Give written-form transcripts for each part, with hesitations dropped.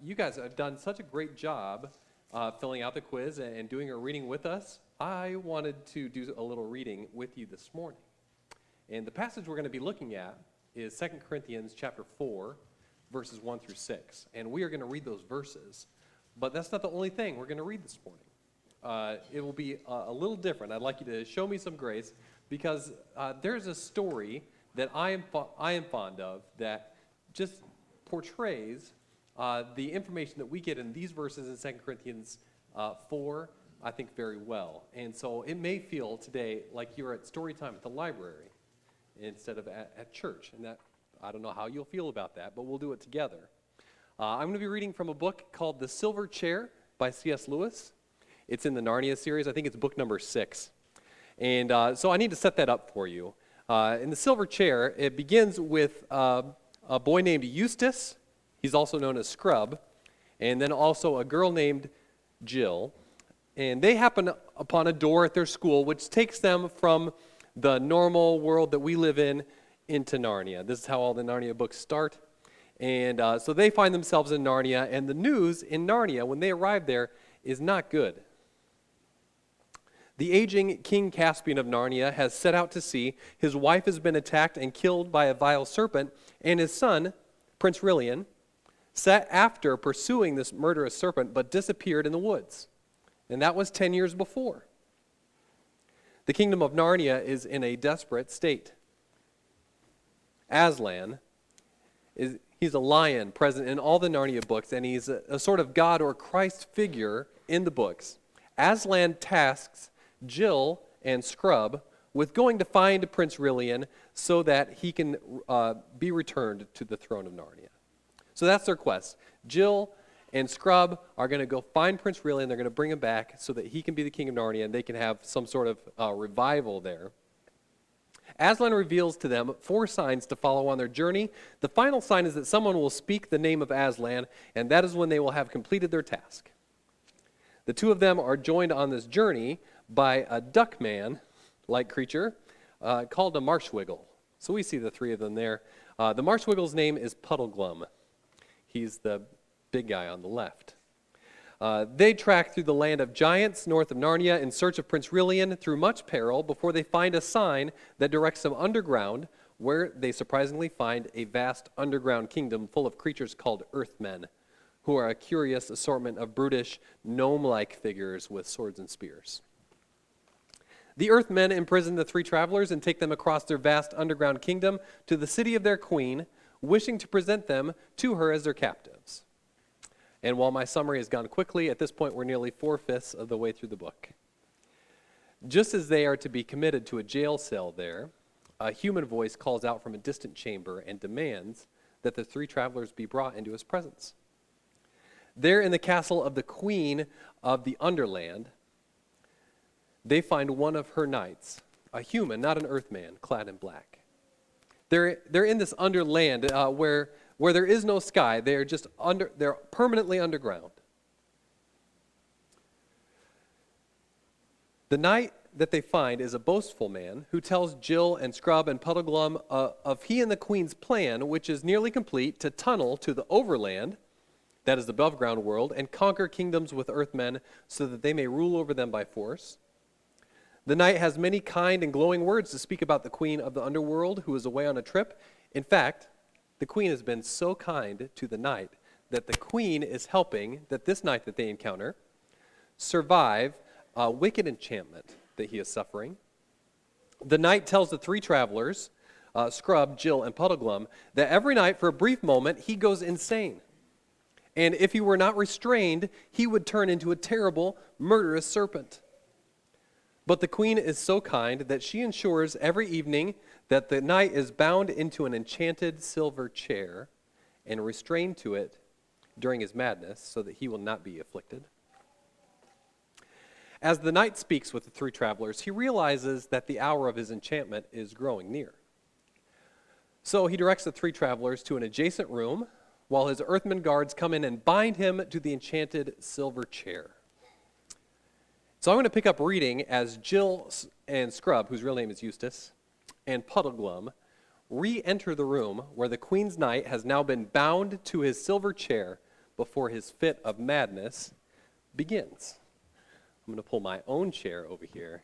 you guys have done such a great job filling out the quiz and doing a reading with us. I wanted to do a little reading with you this morning. And the passage we're going to be looking at is 2 Corinthians chapter 4, verses 1 through 6. And we are going to read those verses. But that's not the only thing we're going to read this morning. It will be a little different. I'd like you to show me some grace because there's a story that I am fond of that just portrays the information that we get in these verses in 2 Corinthians 4, I think, very well. And so it may feel today like you're at story time at the library instead of at church. And that, I don't know how you'll feel about that, but we'll do it together. I'm going to be reading from a book called The Silver Chair by C.S. Lewis. It's in the Narnia series. I think it's book number 6. And so I need to set that up for you. In The Silver Chair, it begins with a boy named Eustace. He's also known as Scrub. And then also a girl named Jill. And they happen upon a door at their school, which takes them from the normal world that we live in into Narnia. This is how all the Narnia books start. And so they find themselves in Narnia, and the news in Narnia, when they arrive there, is not good. The aging King Caspian of Narnia has set out to sea. His wife has been attacked and killed by a vile serpent, and his son, Prince Rilian, set after pursuing this murderous serpent, but disappeared in the woods. And that was 10 years before. The kingdom of Narnia is in a desperate state. Aslan, he's a lion present in all the Narnia books, and he's a sort of God or Christ figure in the books. Aslan tasks Jill and Scrub with going to find Prince Rilian so that he can be returned to the throne of Narnia. So that's their quest. Jill and Scrub are going to go find Prince Rilian. They're going to bring him back so that he can be the king of Narnia and they can have some sort of revival there. Aslan reveals to them 4 signs to follow on their journey. The final sign is that someone will speak the name of Aslan, and that is when they will have completed their task. The 2 of them are joined on this journey by a duckman-like creature called a marshwiggle. So we see the 3 of them there. The marshwiggle's name is Puddleglum. He's the big guy on the left. They track through the land of giants north of Narnia in search of Prince Rilian through much peril before they find a sign that directs them underground, where they surprisingly find a vast underground kingdom full of creatures called Earthmen, who are a curious assortment of brutish, gnome-like figures with swords and spears. The Earthmen imprison the 3 travelers and take them across their vast underground kingdom to the city of their queen, wishing to present them to her as their captives. And while my summary has gone quickly, at this point we're nearly 4/5 of the way through the book. Just as they are to be committed to a jail cell there, a human voice calls out from a distant chamber and demands that the 3 travelers be brought into his presence. There in the castle of the queen of the Underland, they find one of her knights, a human, not an earthman, clad in black. They're in this underland where there is no sky. They're permanently underground. The knight that they find is a boastful man who tells Jill and Scrub and Puddleglum of he and the queen's plan, which is nearly complete, to tunnel to the overland, that is the above ground world, and conquer kingdoms with earthmen so that they may rule over them by force. The knight has many kind and glowing words to speak about the queen of the underworld who is away on a trip. In fact, the queen has been so kind to the knight that the queen is helping this knight that they encounter survive a wicked enchantment that he is suffering. The knight tells the 3 travelers, Scrub, Jill, and Puddleglum, that every night for a brief moment he goes insane. And if he were not restrained, he would turn into a terrible, murderous serpent. But the queen is so kind that she ensures every evening that the knight is bound into an enchanted silver chair and restrained to it during his madness so that he will not be afflicted. As the knight speaks with the 3 travelers, he realizes that the hour of his enchantment is growing near. So he directs the 3 travelers to an adjacent room while his earthman guards come in and bind him to the enchanted silver chair. So I'm going to pick up reading as Jill and Scrub, whose real name is Eustace, and Puddleglum re-enter the room where the queen's knight has now been bound to his silver chair before his fit of madness begins. I'm going to pull my own chair over here.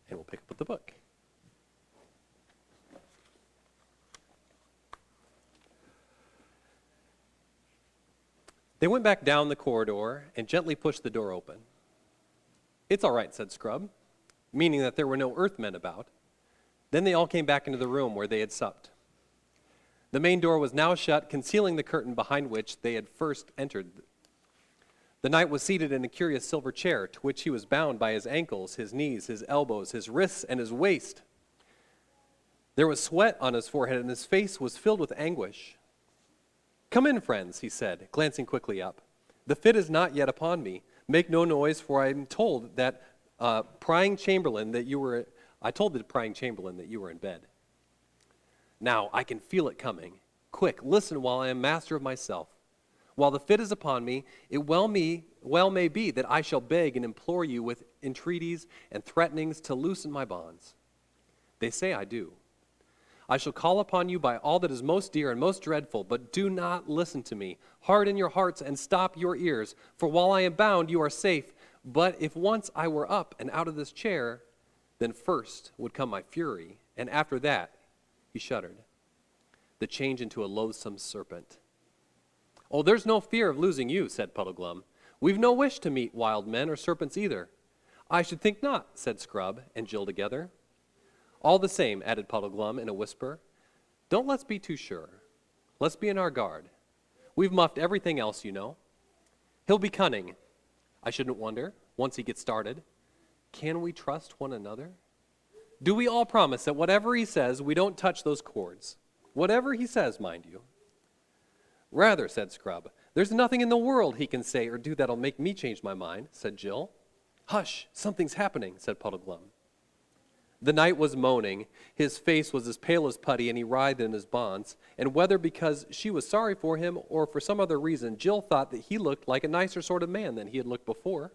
And we'll pick up with the book. They went back down the corridor and gently pushed the door open. "It's all right," said Scrub, meaning that there were no Earthmen about. Then they all came back into the room where they had supped. The main door was now shut, concealing the curtain behind which they had first entered. The knight was seated in a curious silver chair, to which he was bound by his ankles, his knees, his elbows, his wrists, and his waist. There was sweat on his forehead, and his face was filled with anguish. "Come in, friends," he said, glancing quickly up. "The fit is not yet upon me. Make no noise, for I am told that prying chamberlain that you were. I told the prying chamberlain that you were in bed. Now I can feel it coming. Quick, listen while I am master of myself. While the fit is upon me, it well may be that I shall beg and implore you with entreaties and threatenings to loosen my bonds. They say I do. I shall call upon you by all that is most dear and most dreadful, but do not listen to me. Harden your hearts and stop your ears, for while I am bound, you are safe. But if once I were up and out of this chair, then first would come my fury, and after that," he shuddered, "the change into a loathsome serpent." "Oh, there's no fear of losing you," said Puddleglum. "We've no wish to meet wild men or serpents either." "I should think not," said Scrub and Jill together. "All the same," added Puddleglum in a whisper, "don't let's be too sure. Let's be on our guard. We've muffed everything else, you know. He'll be cunning, I shouldn't wonder, once he gets started. Can we trust one another? Do we all promise that whatever he says, we don't touch those cords? Whatever he says, mind you." "Rather," said Scrub. "There's nothing in the world he can say or do that'll make me change my mind," said Jill. "Hush, something's happening," said Puddleglum. The knight was moaning. His face was as pale as putty, and he writhed in his bonds. And whether because she was sorry for him or for some other reason, Jill thought that he looked like a nicer sort of man than he had looked before.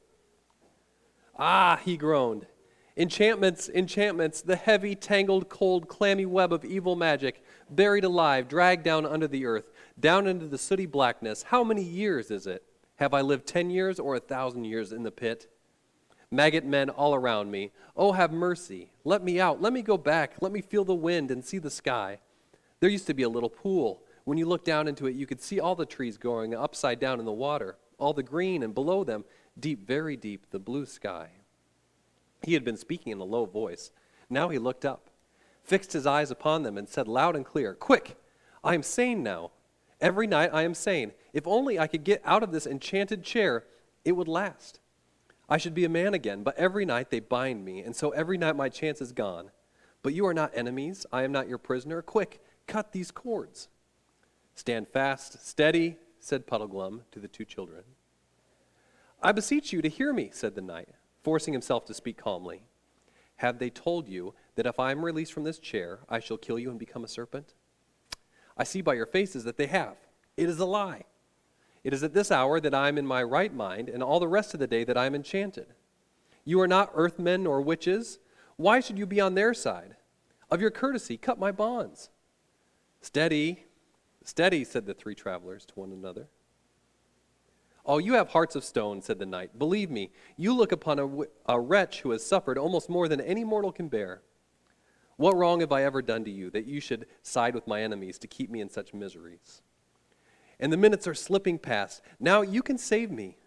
"Ah," he groaned. "Enchantments, enchantments, the heavy, tangled, cold, clammy web of evil magic, buried alive, dragged down under the earth, down into the sooty blackness. How many years is it? Have I lived 10 years or 1,000 years in the pit? Maggot men all around me. Oh, have mercy. Let me out. Let me go back. Let me feel the wind and see the sky. There used to be a little pool. When you looked down into it, you could see all the trees going upside down in the water, all the green, and below them, deep, very deep, the blue sky." He had been speaking in a low voice. Now he looked up, fixed his eyes upon them, and said loud and clear, "Quick! I am sane now. Every night I am sane. If only I could get out of this enchanted chair, it would last. I should be a man again, but every night they bind me, and so every night my chance is gone. But you are not enemies. I am not your prisoner. Quick, cut these cords." "Stand fast, steady," said Puddleglum to the two children. "I beseech you to hear me," said the knight, forcing himself to speak calmly. "Have they told you that if I am released from this chair, I shall kill you and become a serpent? I see by your faces that they have. It is a lie. It is at this hour that I am in my right mind, and all the rest of the day that I am enchanted. You are not earthmen nor witches. Why should you be on their side? Of your courtesy, cut my bonds." "Steady, steady," said the three travelers to one another. "Oh, you have hearts of stone," said the knight. "Believe me, you look upon a wretch who has suffered almost more than any mortal can bear. What wrong have I ever done to you that you should side with my enemies to keep me in such miseries? And the minutes are slipping past. Now you can save me.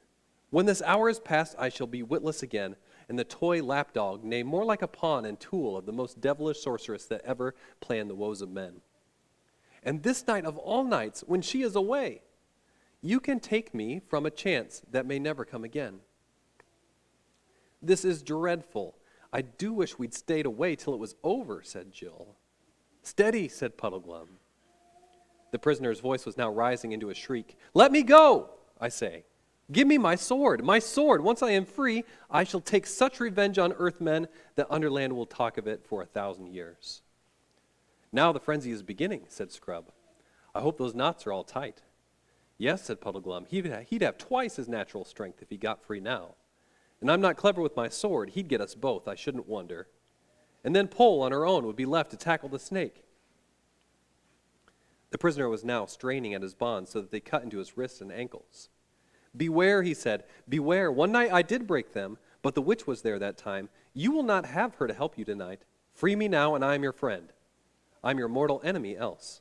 When this hour is past, I shall be witless again, and the toy lapdog, nay, more like a pawn and tool of the most devilish sorceress that ever planned the woes of men. And this night of all nights, when she is away, you can take me from a chance that may never come again." "This is dreadful. I do wish we'd stayed away till it was over," said Jill. "Steady," said Puddleglum. The prisoner's voice was now rising into a shriek. "Let me go, I say. Give me my sword, my sword. Once I am free, I shall take such revenge on earthmen that Underland will talk of it for 1,000 years. "Now the frenzy is beginning," said Scrub. "I hope those knots are all tight." "Yes," said Puddleglum. He'd have twice his natural strength if he got free now. And I'm not clever with my sword. He'd get us both, I shouldn't wonder. And then Pole on her own would be left to tackle the snake." The prisoner was now straining at his bonds so that they cut into his wrists and ankles. "Beware," he said, "beware. One night I did break them, but the witch was there that time. You will not have her to help you tonight. Free me now, and I am your friend. I am your mortal enemy else."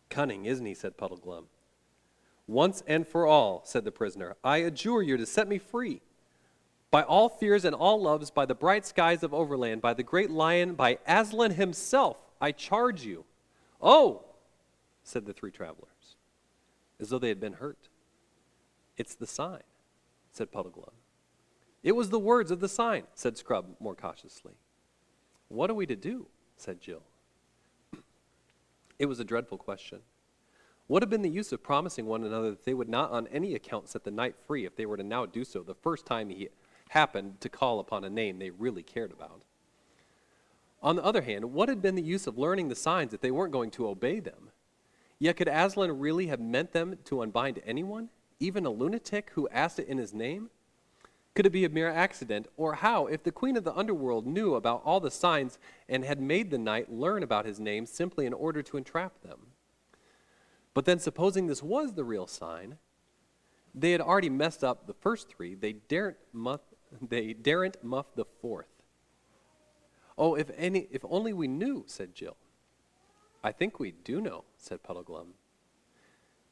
"Cunning, isn't he?" said Puddleglum. "Once and for all," said the prisoner, "I adjure you to set me free. By all fears and all loves, by the bright skies of Overland, by the great lion, by Aslan himself, I charge you." "Oh," said the three travelers, as though they had been hurt. "It's the sign," said Puddleglum. "It was the words of the sign," said Scrub more cautiously. "What are we to do?" said Jill. It was a dreadful question. What had been the use of promising one another that they would not on any account set the knight free if they were to now do so the first time he happened to call upon a name they really cared about? On the other hand, what had been the use of learning the signs if they weren't going to obey them? Yet could Aslan really have meant them to unbind anyone, even a lunatic who asked it in his name? Could it be a mere accident? Or how, if the queen of the underworld knew about all the signs and had made the knight learn about his name simply in order to entrap them? But then supposing this was the real sign, they had already messed up the first three. They daren't muff the fourth. "Oh, if only we knew," said Jill. "I think we do know," said Puddleglum.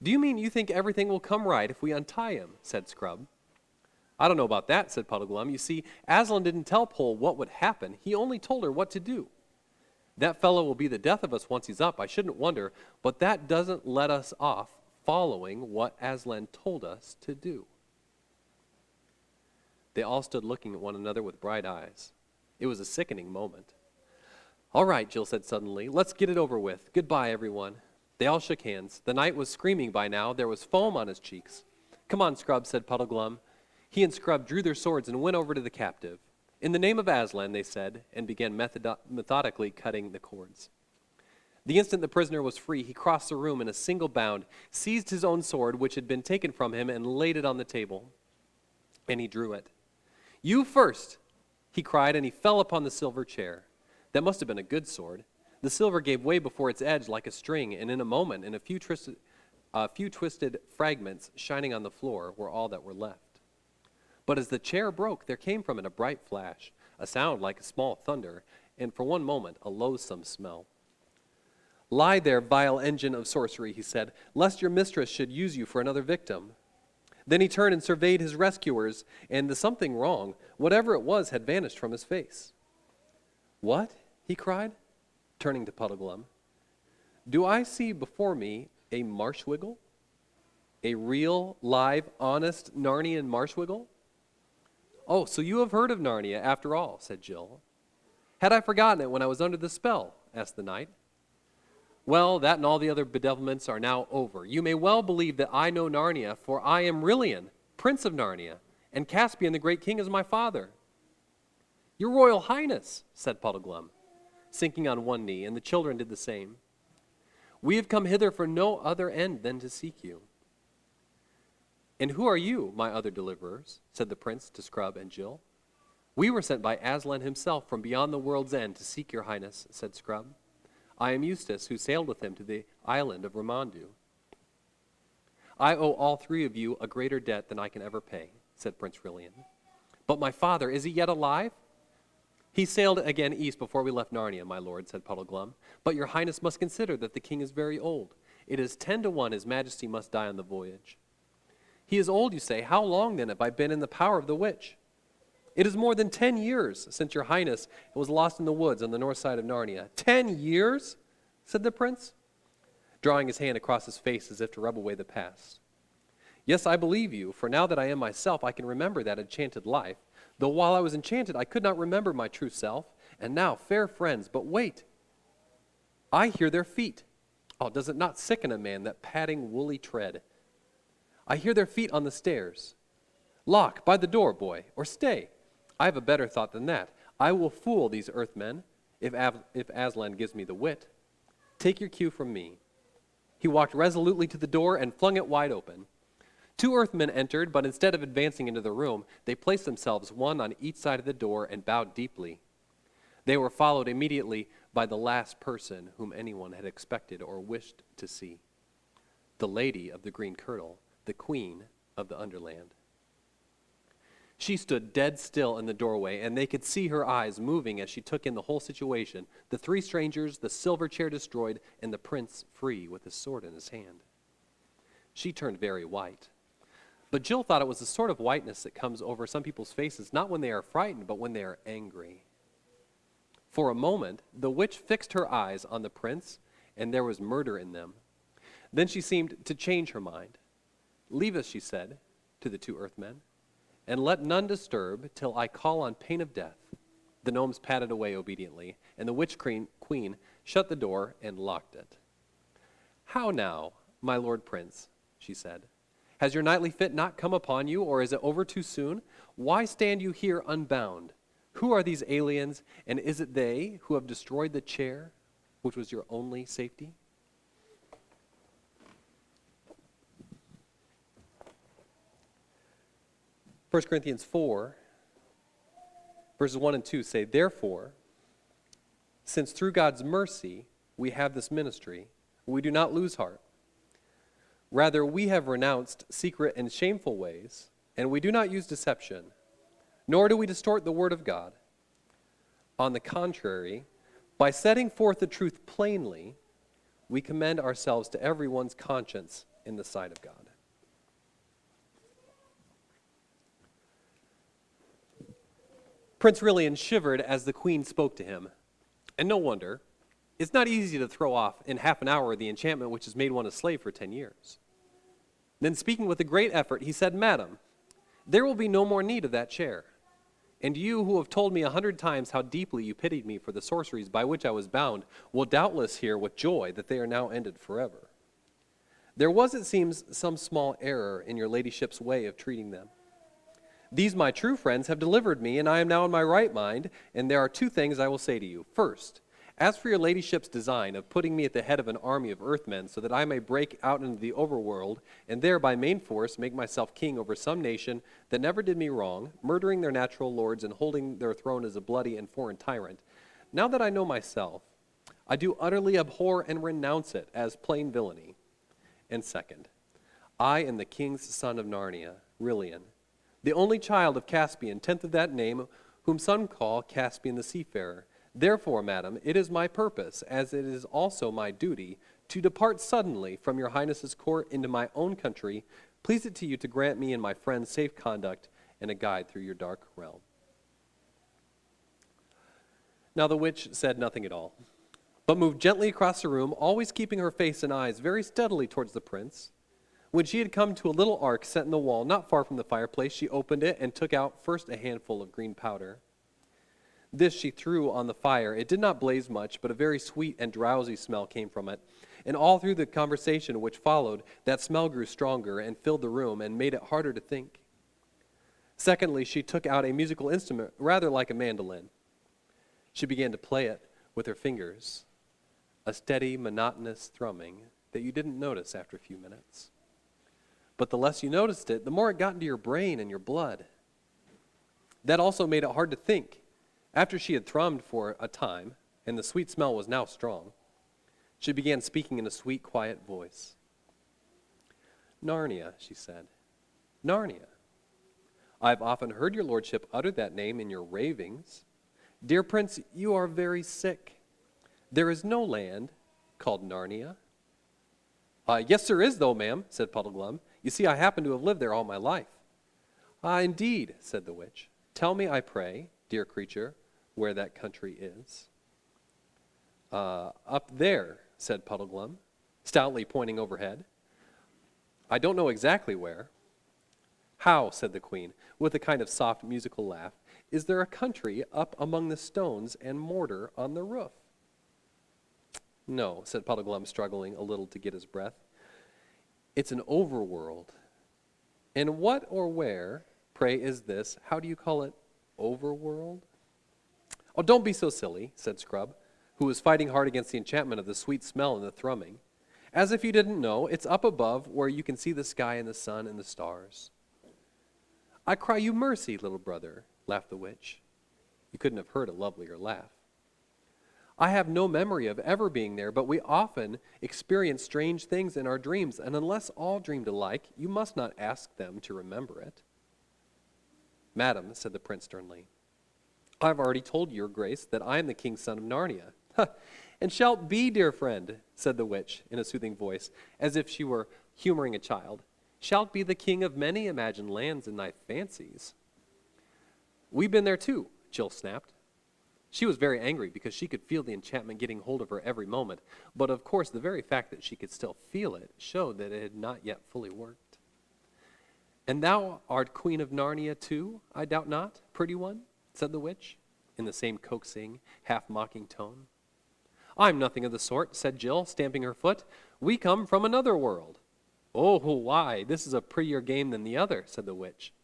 "Do you mean you think everything will come right if we untie him?" said Scrub. "I don't know about that," said Puddleglum. "You see, Aslan didn't tell Pole what would happen. He only told her what to do. That fellow will be the death of us once he's up, I shouldn't wonder, but that doesn't let us off following what Aslan told us to do." They all stood looking at one another with bright eyes. It was a sickening moment. "All right," Jill said suddenly, "let's get it over with. Goodbye, everyone." They all shook hands. The knight was screaming by now. There was foam on his cheeks. "Come on, Scrub," said Puddleglum. He and Scrub drew their swords and went over to the captive. "In the name of Aslan," they said, and began methodically cutting the cords. The instant the prisoner was free, he crossed the room in a single bound, seized his own sword, which had been taken from him, and laid it on the table. And he drew it. "You first," he cried, and he fell upon the silver chair. That must have been a good sword. The silver gave way before its edge like a string, and in a moment, a few twisted fragments shining on the floor were all that were left. But as the chair broke, there came from it a bright flash, a sound like a small thunder, and for one moment a loathsome smell. "Lie there, vile engine of sorcery," he said, "lest your mistress should use you for another victim." Then he turned and surveyed his rescuers, and the something wrong, whatever it was, had vanished from his face. "What?" he cried, turning to Puddleglum. "Do I see before me a marshwiggle? A real, live, honest Narnian marshwiggle?" "Oh, so you have heard of Narnia, after all," said Jill. "Had I forgotten it when I was under the spell?" asked the knight. "Well, that and all the other bedevilments are now over. You may well believe that I know Narnia, for I am Rilian, Prince of Narnia, and Caspian the Great King is my father." "Your Royal Highness," said Puddleglum, sinking on one knee, and the children did the same. "We have come hither for no other end than to seek you." "And who are you, my other deliverers?" said the prince to Scrub and Jill. "We were sent by Aslan himself from beyond the world's end to seek your highness," said Scrub. "I am Eustace, who sailed with him to the island of Ramandu." "I owe all three of you a greater debt than I can ever pay," said Prince Rilian. "But my father, is he yet alive?" "He sailed again east before we left Narnia, my lord," said Puddleglum. "But your highness must consider that the king is very old. It is 10 to 1 his majesty must die on the voyage." "He is old, you say. How long, then, have I been in the power of the witch?" "It is more than 10 years since your highness was lost in the woods on the north side of Narnia." "10 years?" said the prince, drawing his hand across his face as if to rub away the past. "Yes, I believe you, for now that I am myself, I can remember that enchanted life, though while I was enchanted, I could not remember my true self. And now, fair friends, but wait. I hear their feet. Oh, does it not sicken a man, that padding, woolly tread? I hear their feet on the stairs. Lock, by the door, boy, or stay. I have a better thought than that. I will fool these earthmen, if Aslan gives me the wit. Take your cue from me." He walked resolutely to the door and flung it wide open. 2 earthmen entered, but instead of advancing into the room, they placed themselves one on each side of the door and bowed deeply. They were followed immediately by the last person whom anyone had expected or wished to see, the lady of the green kirtle, the queen of the Underland. She stood dead still in the doorway, and they could see her eyes moving as she took in the whole situation, the three strangers, the silver chair destroyed, and the prince free with his sword in his hand. She turned very white. But Jill thought it was the sort of whiteness that comes over some people's faces, not when they are frightened, but when they are angry. For a moment, the witch fixed her eyes on the prince, and there was murder in them. Then she seemed to change her mind. "Leave us," she said to the two earthmen, "and let none disturb till I call on pain of death." The gnomes padded away obediently, and the witch queen shut the door and locked it. "How now, my lord prince," she said. "Has your nightly fit not come upon you, or is it over too soon? Why stand you here unbound? Who are these aliens, and is it they who have destroyed the chair, which was your only safety?" First Corinthians 4, verses 1 and 2 say, "Therefore, since through God's mercy we have this ministry, we do not lose heart. Rather, we have renounced secret and shameful ways, and we do not use deception, nor do we distort the word of God. On the contrary, by setting forth the truth plainly, we commend ourselves to everyone's conscience in the sight of God." Prince Rilian shivered as the queen spoke to him. And no wonder. It's not easy to throw off in half an hour the enchantment which has made one a slave for 10 years. Then speaking with a great effort, he said, "Madam, there will be no more need of that chair. And you who have told me 100 times how deeply you pitied me for the sorceries by which I was bound will doubtless hear with joy that they are now ended forever. There was, it seems, some small error in your ladyship's way of treating them. These my true friends have delivered me, and I am now in my right mind, and there are two things I will say to you. First, as for your ladyship's design of putting me at the head of an army of earthmen so that I may break out into the overworld and there by main force make myself king over some nation that never did me wrong, murdering their natural lords and holding their throne as a bloody and foreign tyrant, now that I know myself, I do utterly abhor and renounce it as plain villainy. And second, I am the king's son of Narnia, Rilian, the only child of Caspian, 10th of that name, whom some call Caspian the seafarer. Therefore, madam, it is my purpose, as it is also my duty, to depart suddenly from your highness's court into my own country. Please it to you to grant me and my friends safe conduct and a guide through your dark realm." Now the witch said nothing at all, but moved gently across the room, always keeping her face and eyes very steadily towards the prince. When she had come to a little ark set in the wall not far from the fireplace, she opened it and took out first a handful of green powder. This she threw on the fire. It did not blaze much, but a very sweet and drowsy smell came from it. And all through the conversation which followed, that smell grew stronger and filled the room and made it harder to think. Secondly, she took out a musical instrument, rather like a mandolin. She began to play it with her fingers, a steady, monotonous thrumming that you didn't notice after a few minutes. But the less you noticed it, the more it got into your brain and your blood. That also made it hard to think. After she had thrummed for a time, and the sweet smell was now strong, she began speaking in a sweet, quiet voice. "Narnia," she said, "Narnia. I have often heard your lordship utter that name in your ravings. Dear prince, you are very sick. There is no land called Narnia." "Yes, there is, though, ma'am," said Puddleglum. "You see, I happen to have lived there all my life." "Ah, indeed," said the witch. "Tell me, I pray, dear creature, where that country is." Up there," said Puddleglum, stoutly pointing overhead. "I don't know exactly where." "How," said the queen, with a kind of soft musical laugh, "is there a country up among the stones and mortar on the roof?" "No," said Puddleglum, struggling a little to get his breath. "It's an overworld." "And what or where, pray, is this? How do you call it overworld?" "Oh, don't be so silly," said Scrub, who was fighting hard against the enchantment of the sweet smell and the thrumming. "As if you didn't know, it's up above where you can see the sky and the sun and the stars." "I cry you mercy, little brother," laughed the witch. You couldn't have heard a lovelier laugh. I have no memory of ever being there, but we often experience strange things in our dreams, and unless all dreamed alike, you must not ask them to remember it." "Madam," said the prince sternly, "I have already told your grace that I am the king's son of Narnia." "And shalt be, dear friend," said the witch in a soothing voice, as if she were humoring a child, "shalt be the king of many imagined lands in thy fancies." "We've been there too," Jill snapped. She was very angry because she could feel the enchantment getting hold of her every moment, but of course the very fact that she could still feel it showed that it had not yet fully worked. "And thou art queen of Narnia too, I doubt not, pretty one?" said the witch, in the same coaxing, half-mocking tone. "I'm nothing of the sort," said Jill, stamping her foot. "We come from another world." "Oh, why, this is a prettier game than the other," said the witch.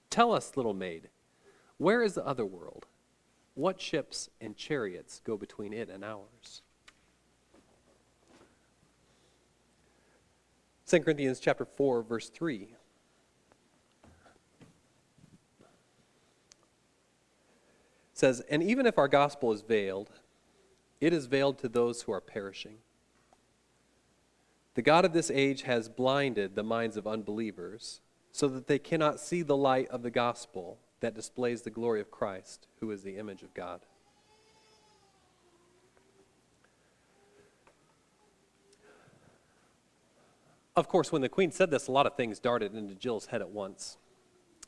"Tell us, little maid, where is the other world? What ships and chariots go between it and ours?" 2 Corinthians chapter 4, verse 3. Says, "And even if our gospel is veiled, it is veiled to those who are perishing. The God of this age has blinded the minds of unbelievers, so that they cannot see the light of the gospel that displays the glory of Christ, who is the image of God." Of course, when the queen said this, a lot of things darted into Jill's head at once.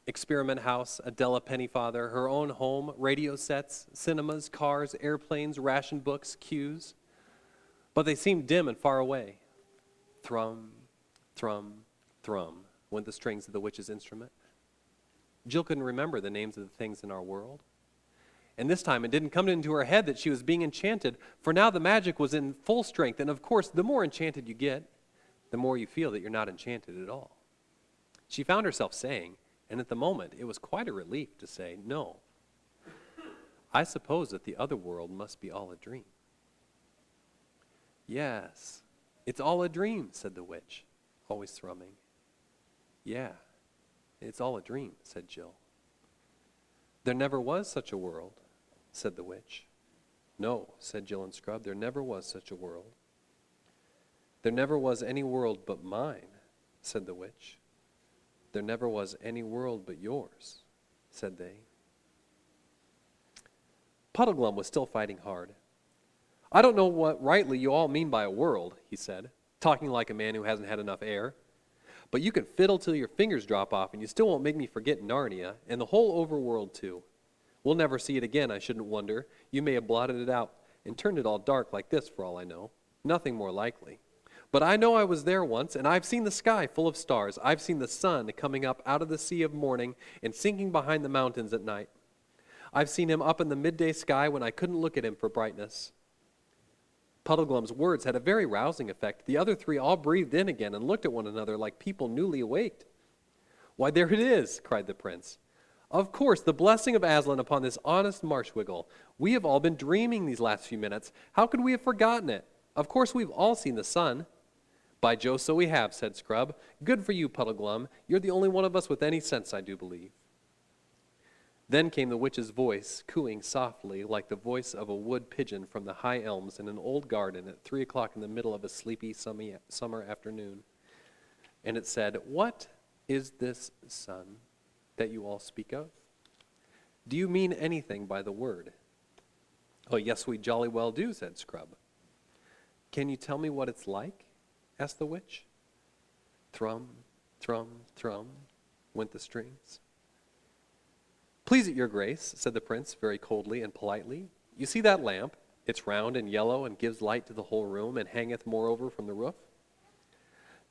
Experiment house, Adela Pennyfather, her own home, radio sets, cinemas, cars, airplanes, ration books, queues. But they seemed dim and far away. Thrum, thrum, thrum went the strings of the witch's instrument. Jill couldn't remember the names of the things in our world. And this time it didn't come into her head that she was being enchanted, for now the magic was in full strength, and of course, the more enchanted you get, the more you feel that you're not enchanted at all. She found herself saying, and at the moment it was quite a relief to say, "No, I suppose that the other world must be all a dream." "Yes, it's all a dream," said the witch, always thrumming. "Yeah, it's all a dream," said Jill. "There never was such a world," said the witch. "No," said Jill and Scrub, "there never was such a world." "There never was any world but mine," said the witch. "There never was any world but yours," said they. Puddleglum was still fighting hard. "I don't know what rightly you all mean by a world," he said, talking like a man who hasn't had enough air. "But you can fiddle till your fingers drop off, and you still won't make me forget Narnia, and the whole overworld too. We'll never see it again, I shouldn't wonder. You may have blotted it out and turned it all dark like this for all I know. Nothing more likely. But I know I was there once, and I've seen the sky full of stars. I've seen the sun coming up out of the sea of morning and sinking behind the mountains at night. I've seen him up in the midday sky when I couldn't look at him for brightness." Puddleglum's words had a very rousing effect. The other three all breathed in again and looked at one another like people newly awaked. "Why, there it is," cried the prince. "Of course, the blessing of Aslan upon this honest Marshwiggle. We have all been dreaming these last few minutes. How could we have forgotten it? Of course, we've all seen the sun." "By Jove, so we have," said Scrub. "Good for you, Puddleglum. You're the only one of us with any sense, I do believe." Then came the witch's voice, cooing softly like the voice of a wood pigeon from the high elms in an old garden at 3 o'clock in the middle of a sleepy summer afternoon. And it said, "What is this sun that you all speak of? Do you mean anything by the word?" "Oh, yes, we jolly well do," said Scrub. "Can you tell me what it's like?" asked the witch. Thrum, thrum, thrum went the strings. "Please it your grace," said the prince very coldly and politely. "You see that lamp? It's round and yellow and gives light to the whole room and hangeth moreover from the roof.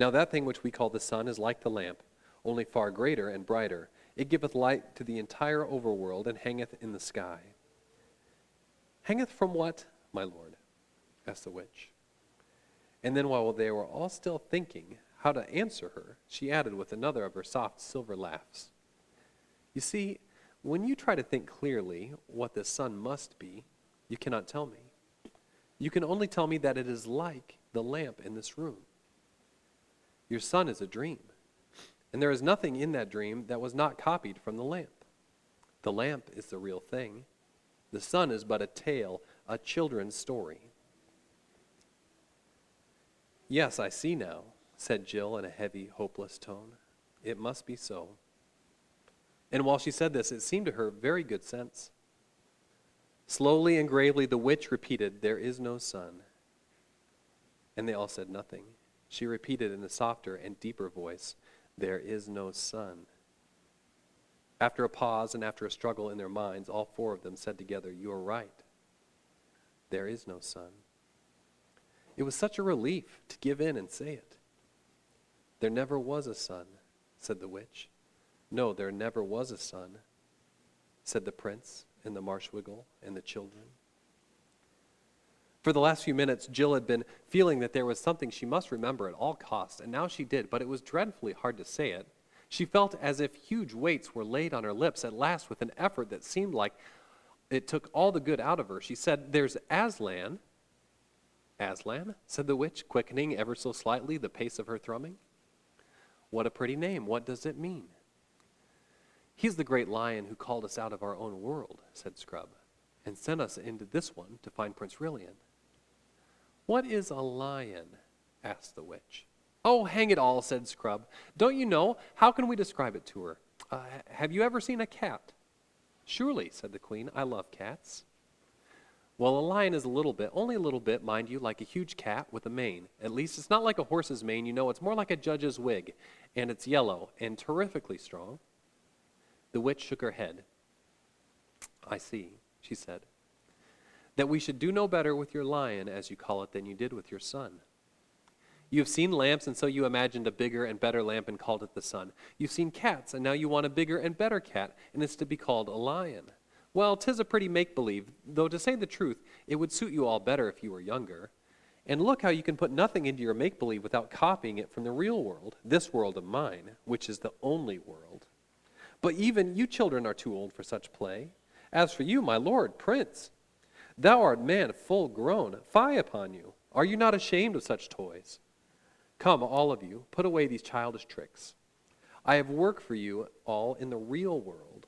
Now that thing which we call the sun is like the lamp, only far greater and brighter. It giveth light to the entire overworld and hangeth in the sky." "Hangeth from what, my lord?" asked the witch. And then while they were all still thinking how to answer her, she added with another of her soft silver laughs, "You see, when you try to think clearly what the sun must be, you cannot tell me. You can only tell me that it is like the lamp in this room. Your sun is a dream, and there is nothing in that dream that was not copied from the lamp. The lamp is the real thing. The sun is but a tale a children's story. "Yes, I see now," said Jill in a heavy, hopeless tone. "It must be so." And while she said this, it seemed to her very good sense. Slowly and gravely the witch repeated, "There is no sun." And they all said nothing. She repeated in a softer and deeper voice, "There is no sun." After a pause and after a struggle in their minds, all four of them said together, "You are right. There is no sun." It was such a relief to give in and say it. "There never was a sun," said the witch. "No, there never was a sun," said the prince and the marshwiggle and the children. For the last few minutes, Jill had been feeling that there was something she must remember at all costs, and now she did, but it was dreadfully hard to say it. She felt as if huge weights were laid on her lips at last with an effort that seemed like it took all the good out of her. She said, "There's Aslan." "Aslan?" said the witch, quickening ever so slightly the pace of her thrumming. "What a pretty name. What does it mean?" "He's the great lion who called us out of our own world," said Scrub, "and sent us into this one to find Prince Rilian." "What is a lion?" asked the witch. "Oh, hang it all," said Scrub. "Don't you know? How can we describe it to her? Have you ever seen a cat?" "Surely," said the queen. "I love cats." "Well, a lion is a little bit, only a little bit, mind you, like a huge cat with a mane. At least it's not like a horse's mane, you know, it's more like a judge's wig, and it's yellow and terrifically strong." The witch shook her head. "I see," she said, "that we should do no better with your lion, as you call it, than you did with your son. You have seen lamps, and so you imagined a bigger and better lamp and called it the sun. You've seen cats, and now you want a bigger and better cat, and it's to be called a lion. Well, 'tis a pretty make-believe, though to say the truth, it would suit you all better if you were younger. And look how you can put nothing into your make-believe without copying it from the real world, this world of mine, which is the only world. But even you children are too old for such play. As for you, my lord, prince, thou art man full grown. Fie upon you! Are you not ashamed of such toys? Come, all of you, put away these childish tricks. I have work for you all in the real world.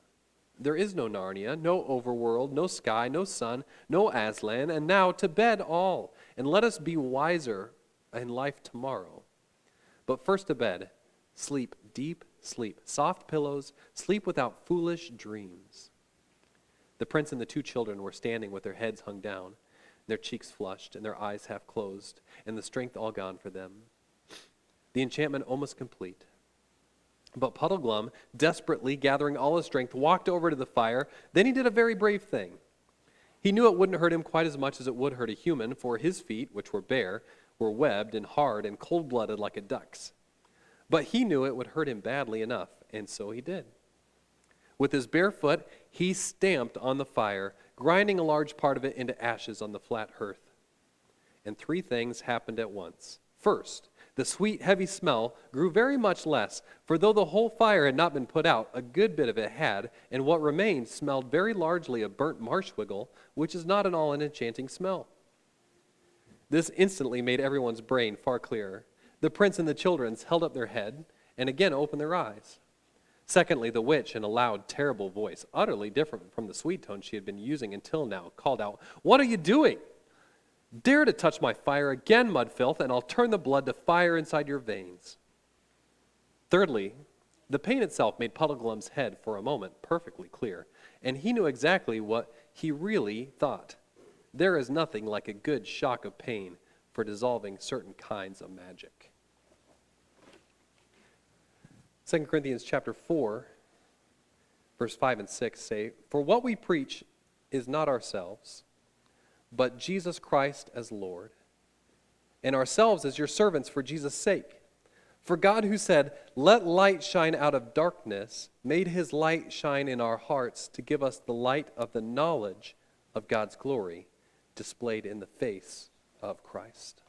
There is no Narnia, no overworld, no sky, no sun, no Aslan, and now to bed all, and let us be wiser in life tomorrow. But first to bed, sleep deep sleep, soft pillows, sleep without foolish dreams." The prince and the two children were standing with their heads hung down, their cheeks flushed, and their eyes half closed, and the strength all gone for them. The enchantment almost complete. But Puddleglum, desperately gathering all his strength, walked over to the fire. Then he did a very brave thing. He knew it wouldn't hurt him quite as much as it would hurt a human, for his feet, which were bare, were webbed and hard and cold-blooded like a duck's. But he knew it would hurt him badly enough, and so he did. With his bare foot, he stamped on the fire, grinding a large part of it into ashes on the flat hearth. And three things happened at once. First, the sweet, heavy smell grew very much less, for though the whole fire had not been put out, a good bit of it had, and what remained smelled very largely of burnt marshwiggle, which is not at all an enchanting smell. This instantly made everyone's brain far clearer. The prince and the children's held up their head and again opened their eyes. Secondly, the witch, in a loud, terrible voice, utterly different from the sweet tone she had been using until now, called out, "What are you doing? Dare to touch my fire again, mudfilth, and I'll turn the blood to fire inside your veins." Thirdly, the pain itself made Puddleglum's head for a moment perfectly clear, and he knew exactly what he really thought. There is nothing like a good shock of pain for dissolving certain kinds of magic. 2 Corinthians chapter 4, verse 5 and 6 say, "For what we preach is not ourselves, but Jesus Christ as Lord, and ourselves as your servants for Jesus' sake. For God, who said, 'Let light shine out of darkness,' made his light shine in our hearts to give us the light of the knowledge of God's glory displayed in the face of Christ."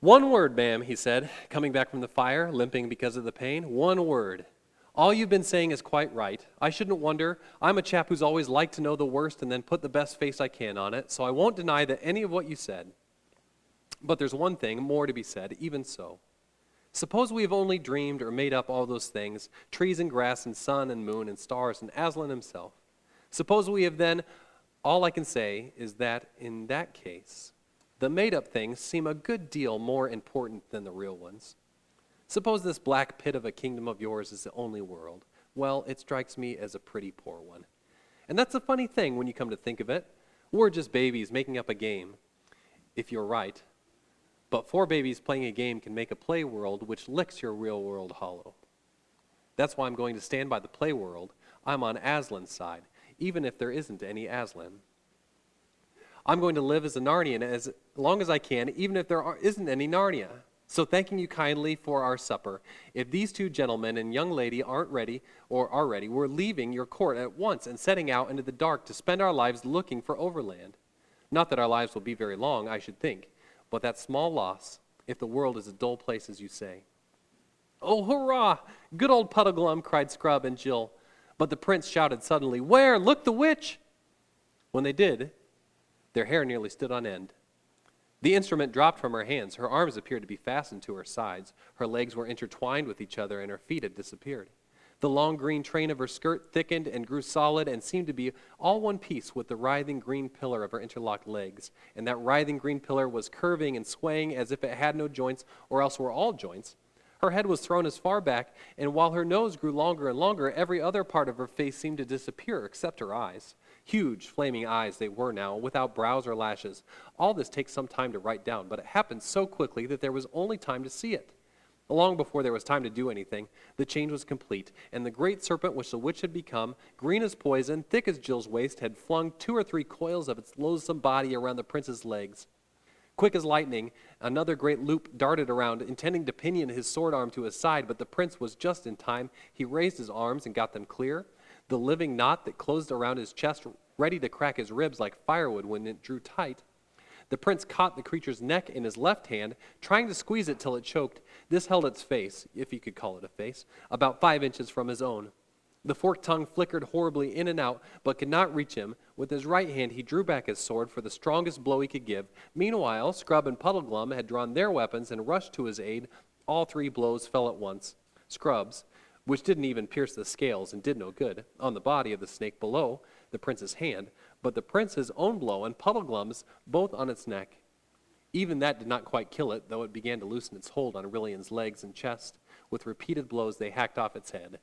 "One word, ma'am," he said, coming back from the fire, limping because of the pain. "One word. All you've been saying is quite right. I shouldn't wonder. I'm a chap who's always liked to know the worst and then put the best face I can on it, so I won't deny that any of what you said. But there's one thing more to be said, even so. Suppose we have only dreamed or made up all those things, trees and grass and sun and moon and stars and Aslan himself. Suppose we have then, all I can say is that in that case, the made-up things seem a good deal more important than the real ones. Suppose this black pit of a kingdom of yours is the only world. Well, it strikes me as a pretty poor one. And that's a funny thing when you come to think of it. We're just babies making up a game, if you're right. But 4 babies playing a game can make a play world which licks your real world hollow. That's why I'm going to stand by the play world. I'm on Aslan's side, even if there isn't any Aslan. I'm going to live as a Narnian as long as I can, even if there isn't any Narnia. So thanking you kindly for our supper, if these 2 gentlemen and young lady aren't ready or are ready, we're leaving your court at once and setting out into the dark to spend our lives looking for overland. Not that our lives will be very long, I should think, but that small loss, if the world is a dull place as you say. Oh, hurrah! Good old Puddleglum, cried Scrub and Jill. But the prince shouted suddenly, Where? Look, the witch! When they did, their hair nearly stood on end. The instrument dropped from her hands. Her arms appeared to be fastened to her sides. Her legs were intertwined with each other, and her feet had disappeared. The long green train of her skirt thickened and grew solid and seemed to be all one piece with the writhing green pillar of her interlocked legs. And that writhing green pillar was curving and swaying as if it had no joints, or else were all joints. Her head was thrown as far back, and while her nose grew longer and longer, every other part of her face seemed to disappear except her eyes. Huge, flaming eyes they were now, without brows or lashes. All this takes some time to write down, but it happened so quickly that there was only time to see it. Long before there was time to do anything, the change was complete, and the great serpent which the witch had become, green as poison, thick as Jill's waist, had flung 2 or 3 coils of its loathsome body around the prince's legs. Quick as lightning, another great loop darted around, intending to pinion his sword arm to his side, but the prince was just in time. He raised his arms and got them clear. The living knot that closed around his chest, ready to crack his ribs like firewood when it drew tight. The prince caught the creature's neck in his left hand, trying to squeeze it till it choked. This held its face, if you could call it a face, about 5 inches from his own. The forked tongue flickered horribly in and out, but could not reach him. With his right hand he drew back his sword for the strongest blow he could give. Meanwhile, Scrub and Puddleglum had drawn their weapons and rushed to his aid. All 3 blows fell at once. Scrub's, which didn't even pierce the scales and did no good, on the body of the snake below the prince's hand, but the prince's own blow and Puddleglum's both on its neck. Even that did not quite kill it, though it began to loosen its hold on Aurelian's legs and chest. With repeated blows they hacked off its head.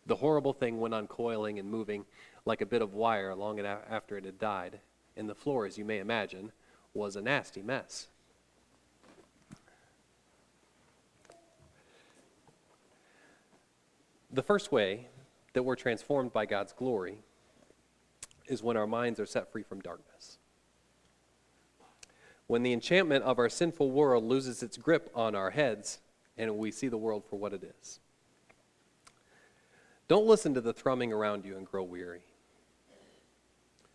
The horrible thing went on coiling and moving like a bit of wire long after it had died, and the floor, as you may imagine, was a nasty mess. The first way that we're transformed by God's glory is when our minds are set free from darkness. When the enchantment of our sinful world loses its grip on our heads and we see the world for what it is. Don't listen to the thrumming around you and grow weary.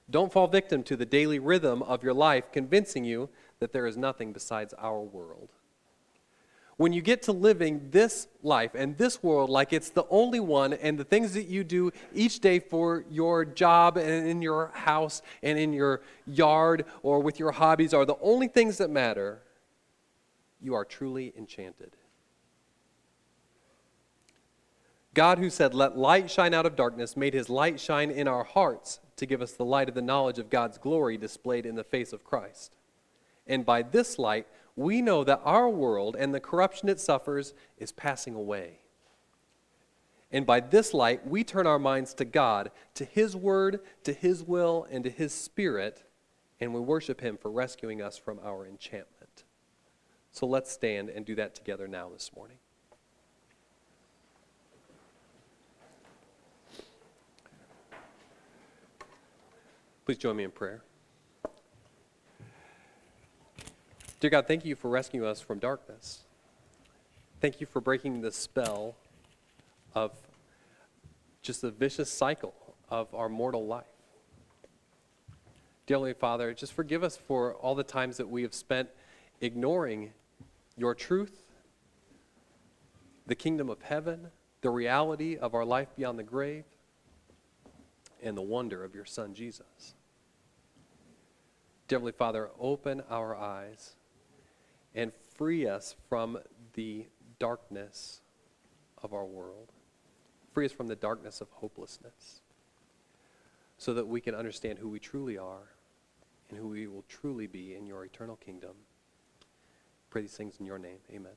Don't fall victim to the daily rhythm of your life convincing you that there is nothing besides our world. When you get to living this life and this world like it's the only one, and the things that you do each day for your job and in your house and in your yard or with your hobbies are the only things that matter, you are truly enchanted. God, who said, "Let light shine out of darkness," made his light shine in our hearts to give us the light of the knowledge of God's glory displayed in the face of Christ. And by this light, we know that our world and the corruption it suffers is passing away. And by this light, we turn our minds to God, to his word, to his will, and to his spirit, and we worship him for rescuing us from our enchantment. So let's stand and do that together now this morning. Please join me in prayer. Dear God, thank you for rescuing us from darkness. Thank you for breaking the spell of just the vicious cycle of our mortal life. Dear Heavenly Father, just forgive us for all the times that we have spent ignoring your truth, the kingdom of heaven, the reality of our life beyond the grave, and the wonder of your Son, Jesus. Dear Heavenly Father, open our eyes and free us from the darkness of our world. Free us from the darkness of hopelessness, so that we can understand who we truly are and who we will truly be in your eternal kingdom. Pray these things in your name. Amen.